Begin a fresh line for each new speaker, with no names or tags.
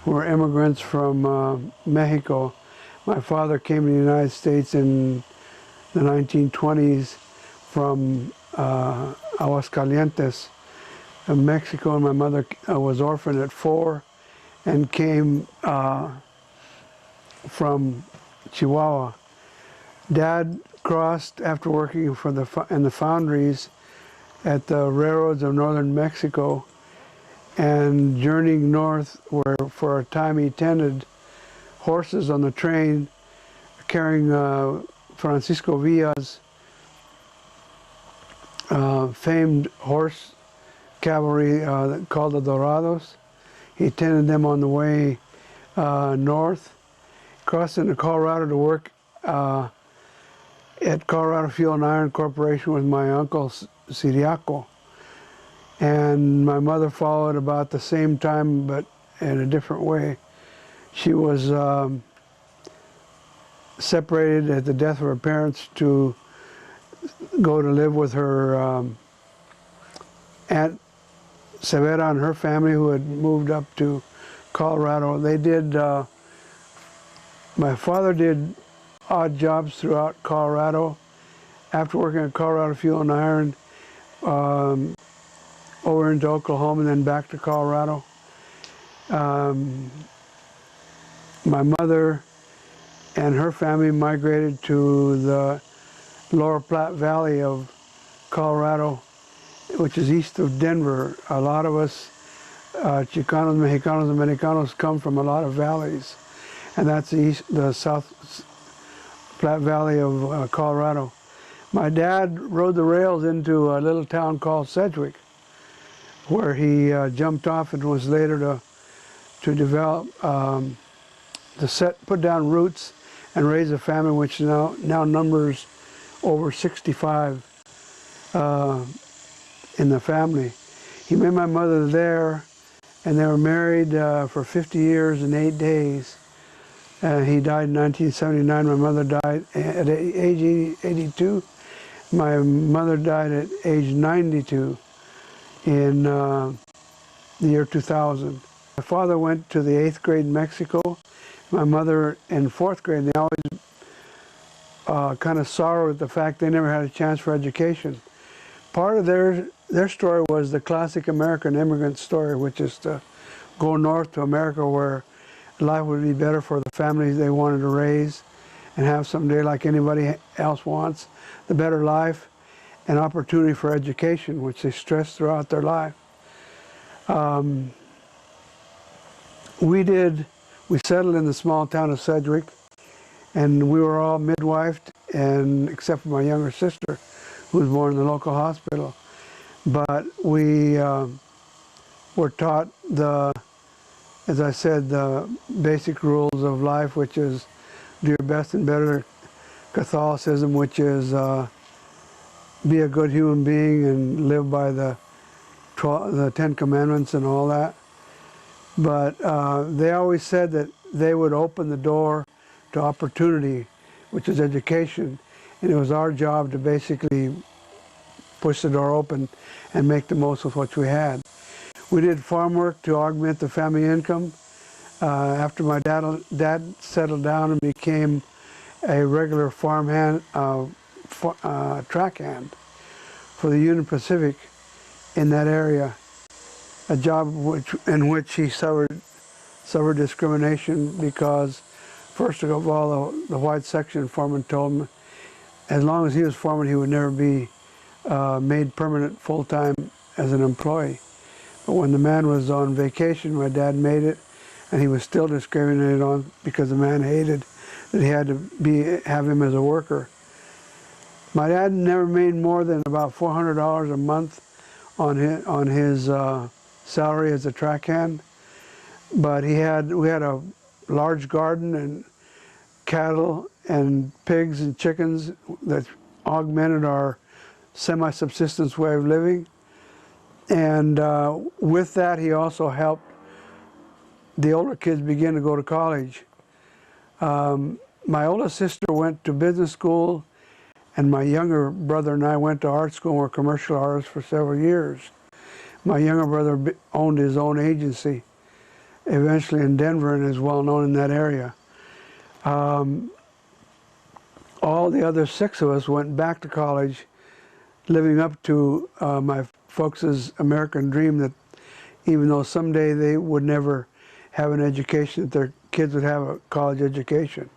were immigrants from Mexico. My father came to the United States in the 1920s from Aguascalientes, Mexico, and my mother was orphaned at 4 and came from Chihuahua. Dad crossed after working for in the foundries at the railroads of northern Mexico and journeying north, where for a time he tended horses on the train, carrying Francisco Villa's famed horse cavalry called the Dorados. He tended them on the way north, crossed into Colorado to work at Colorado Fuel and Iron Corporation with my uncle Siriaco. And my mother followed about the same time, but in a different way. She was separated at the death of her parents to go to live with her Aunt Severa and her family, who had moved up to Colorado. They did, my father did odd jobs throughout Colorado. After working at Colorado Fuel and Iron, over into Oklahoma and then back to Colorado. My mother and her family migrated to the Lower Platte Valley of Colorado, which is east of Denver. A lot of us, Chicanos, Mexicanos, and Americanos, come from a lot of valleys, and that's the South Platte Valley of Colorado. My dad rode the rails into a little town called Sedgwick, where he jumped off and was later to develop, put down roots and raise a family which now numbers over 65 in the family. He met my mother there, and they were married for 50 years and 8 days. He died in 1979. My mother died at age 82. My mother died at age 92 in the year 2000. My father went to the 8th grade in Mexico. My mother in 4th grade. They always kind of sorrowed at the fact they never had a chance for education. Part of their story was the classic American immigrant story, which is to go north to America where life would be better for the families they wanted to raise and have someday, like anybody else wants, the better life and opportunity for education, which they stressed throughout their life. We settled in the small town of Sedgwick, and we were all midwifed, and except for my younger sister, who was born in the local hospital. But we were taught as I said, the basic rules of life, which is do your best and better. Catholicism, which is be a good human being and live by the 10 Commandments and all that. But they always said that they would open the door to opportunity, which is education, and it was our job to basically push the door open and make the most of what we had. We did farm work to augment the family income. After my dad settled down and became a regular farm hand, track hand for the Union Pacific in that area, a job in which he suffered discrimination because, first of all, the white section foreman told him as long as he was foreman, he would never be made permanent full-time as an employee. But when the man was on vacation, my dad made it, and he was still discriminated on because the man hated that he had to have him as a worker. My dad never made more than about $400 a month on his salary as a track hand, but we had a large garden and cattle and pigs and chickens that augmented our semi-subsistence way of living. And with that, he also helped the older kids begin to go to college. My oldest sister went to business school, and my younger brother and I went to art school and were commercial artists for several years. My younger brother owned his own agency, eventually in Denver and is well known in that area. All the other 6 of us went back to college, living up to my folks' American dream that even though someday they would never have an education, that their kids would have a college education.